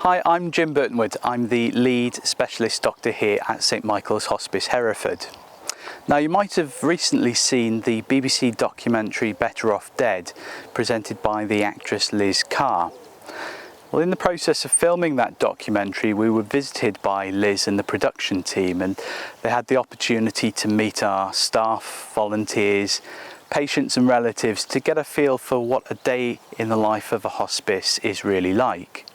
Hi, I'm Jim Burtonwood. I'm the lead specialist doctor here at St Michael's Hospice Hereford. Now, you might have recently seen the BBC documentary Better Off Dead, presented by the actress Liz Carr. Well, in the process of filming that documentary, we were visited by Liz and the production team, and they had the opportunity to meet our staff, volunteers, patients and relatives to get a feel for what a day in the life of a hospice is really like.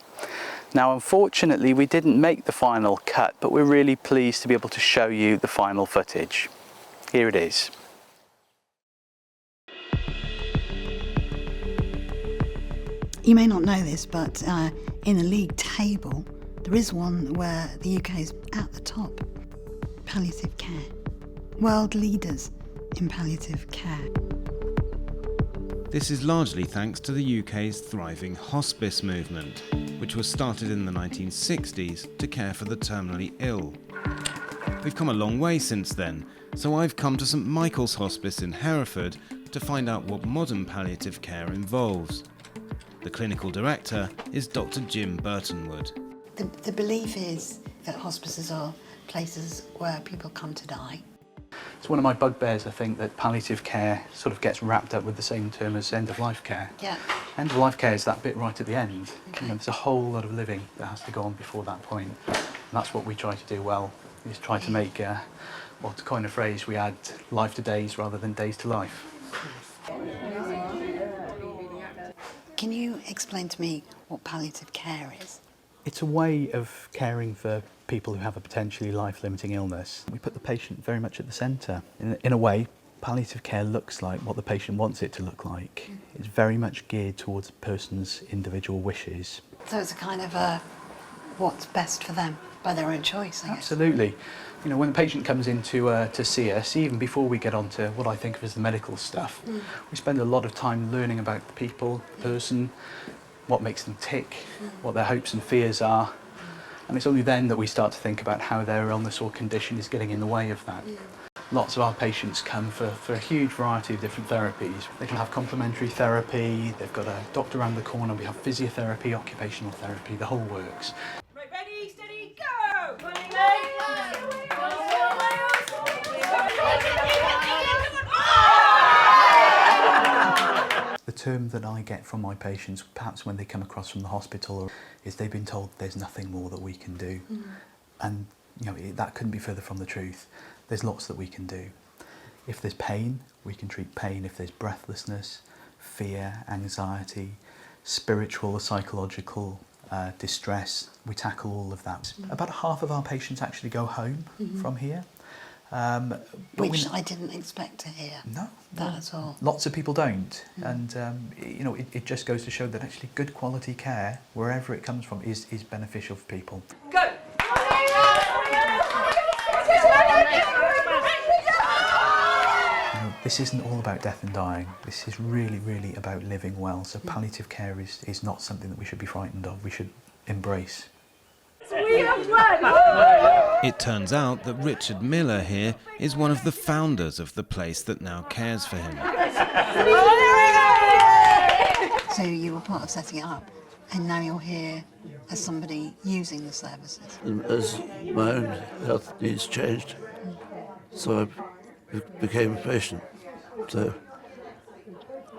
Now, unfortunately, we didn't make the final cut, but we're really pleased to be able to show you the final footage. Here it is. You may not know this, but in a league table, there is one where the UK is at the top. Palliative care. World leaders in palliative care. This is largely thanks to the UK's thriving hospice movement, which was started in the 1960s to care for the terminally ill. We've come a long way since then, so I've come to St Michael's Hospice in Hereford to find out what modern palliative care involves. The clinical director is Dr. Jim Burtonwood. The belief is that hospices are places where people come to die. It's one of my bugbears, I think, that palliative care sort of gets wrapped up with the same term as end-of-life care. Yeah. End-of-life care is that bit right at the end. Okay. There's a whole lot of living that has to go on before that point. And that's what we try to do well, is try to make, well, to coin a phrase, we add life to days rather than days to life. Can you explain to me what palliative care is? It's a way of caring for people who have a potentially life-limiting illness. We put the patient very much at the centre. In a way, palliative care looks like what the patient wants it to look like. It's very much geared towards a person's individual wishes. So it's a kind of a what's best for them by their own choice, I guess. Absolutely. You know, when the patient comes in to see us, even before we get on to what I think of as the medical stuff, we spend a lot of time learning about the people, the person, what makes them tick, what their hopes and fears are. And it's only then that we start to think about how their illness or condition is getting in the way of that. Lots of our patients come for a huge variety of different therapies. They can have complementary therapy, they've got a doctor around the corner, we have physiotherapy, occupational therapy, the whole works. Right, ready, steady, go! Running late! The term that I get from my patients, perhaps when they come across from the hospital, is they've been told there's nothing more that we can do. And you know, that couldn't be further from the truth. There's lots that we can do. If there's pain, we can treat pain. If there's breathlessness, fear, anxiety, spiritual or psychological distress, we tackle all of that. About half of our patients actually go home from here. Which I didn't expect to hear. No. That at all. Lots of people don't. And you know, it just goes to show that actually good quality care, wherever it comes from, is beneficial for people. Go! This isn't all about death and dying. This is really, really about living well. So palliative care is not something that we should be frightened of. We should embrace. We have won! It turns out that Richard Miller here is one of the founders of the place that now cares for him. So you were part of setting it up, and now you're here as somebody using the services. As my own health needs changed, so I became a patient. So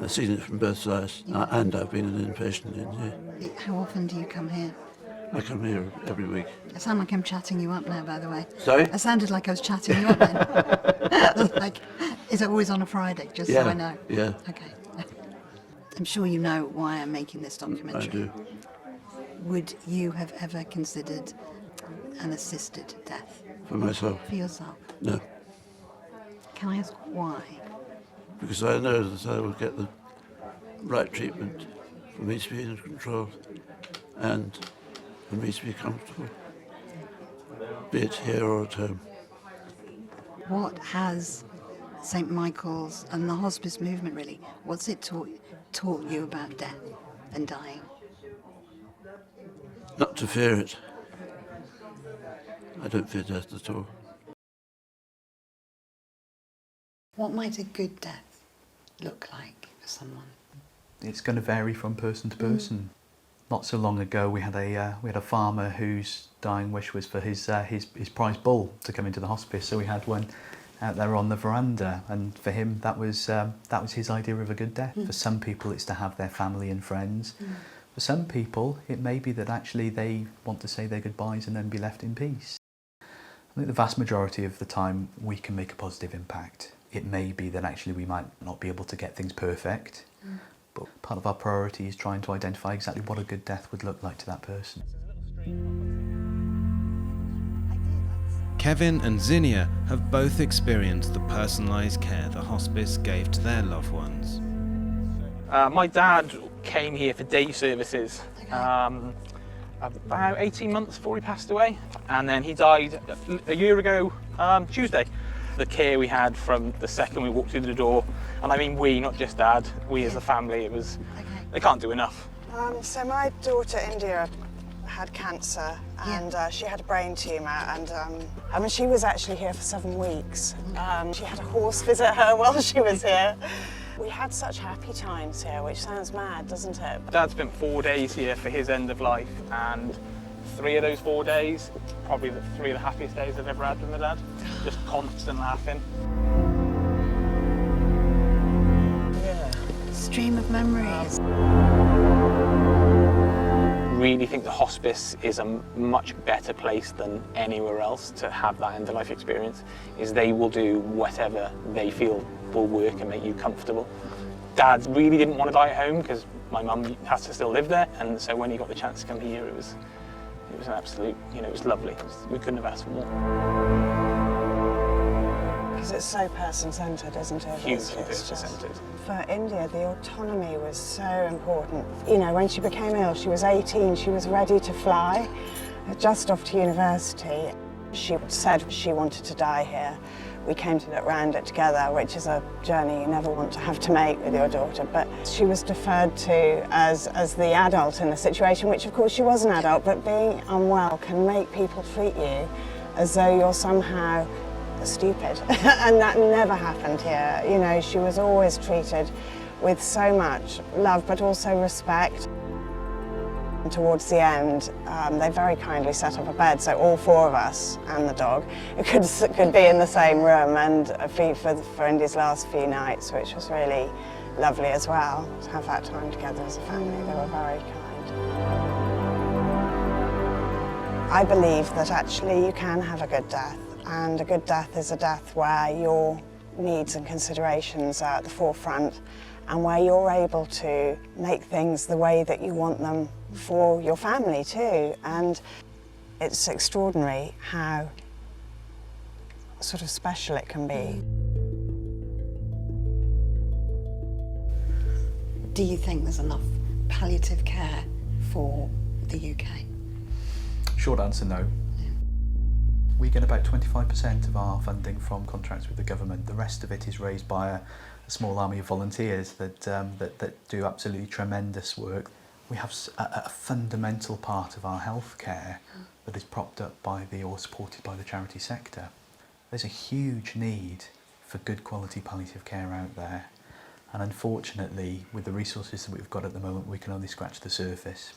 I've seen it from both sides, and I've been an inpatient in here. How often do you come here? I come here every week. I sound like I'm chatting you up now, by the way. Sorry? I sounded like I was chatting you up then. Like, is it always on a Friday, just so I know? Yeah, Okay. I'm sure you know why I'm making this documentary. I do. Would you have ever considered an assisted death For myself, for yourself? no. Can I ask why? Because I know that I will get the right treatment for me to be in control and for me to be comfortable, be it here or at home. What has St Michael's and the hospice movement really, what's it taught you about death and dying? Not to fear it. I don't fear death at all. What might a good death look like for someone? It's going to vary from person to person. Not so long ago, we had a farmer whose dying wish was for his prize bull to come into the hospice. So we had one out there on the veranda, and for him that was his idea of a good death. For some people, it's to have their family and friends. For some people, it may be that actually they want to say their goodbyes and then be left in peace. I think the vast majority of the time we can make a positive impact. It may be that actually we might not be able to get things perfect, but part of our priority is trying to identify exactly what a good death would look like to that person. Kevin and Zinnia have both experienced the personalised care the hospice gave to their loved ones. My dad came here for day services about 18 months before he passed away, and then he died a year ago Tuesday. The care we had from the second we walked through the door, and I mean we, not just Dad, we as a family, it was, they can't do enough. So my daughter India had cancer, and she had a brain tumour, and I mean she was actually here for 7 weeks. She had a horse visit her while she was here. We had such happy times here, which sounds mad, doesn't it? Dad spent 4 days here for his end of life, and 3 of those 4 days, probably the 3 of the happiest days I've ever had with my dad. Just constant laughing. Yeah. Stream of memories. Really think the hospice is a much better place than anywhere else to have that end of life experience. Is they will do whatever they feel will work and make you comfortable. Dad really didn't want to die at home because my mum has to still live there, and so when he got the chance to come here, it was an absolute, it was lovely. We couldn't have asked for more. Because it's so person-centred, isn't it? Hugely person-centred. For India, the autonomy was so important. When she became ill, she was 18, she was ready to fly, just off to university. She said she wanted to die here. We came to look round it together, which is a journey you never want to have to make with your daughter, but she was deferred to as the adult in the situation, which of course she was an adult, but being unwell can make people treat you as though you're somehow stupid, and that never happened here. She was always treated with so much love, but also respect. And towards the end, they very kindly set up a bed, so all 4 of us and the dog could be in the same room and feed for Indy's last few nights, which was really lovely as well, to have that time together as a family. They were very kind. I believe that actually you can have a good death, and a good death is a death where your needs and considerations are at the forefront, and where you're able to make things the way that you want them for your family too. And it's extraordinary how sort of special it can be. Do you think there's enough palliative care for the UK? Short answer, no. We get about 25% of our funding from contracts with the government. The rest of it is raised by a small army of volunteers that do absolutely tremendous work. We have a fundamental part of our healthcare that is propped up by or supported by the charity sector. There's a huge need for good quality palliative care out there, and unfortunately with the resources that we've got at the moment we can only scratch the surface.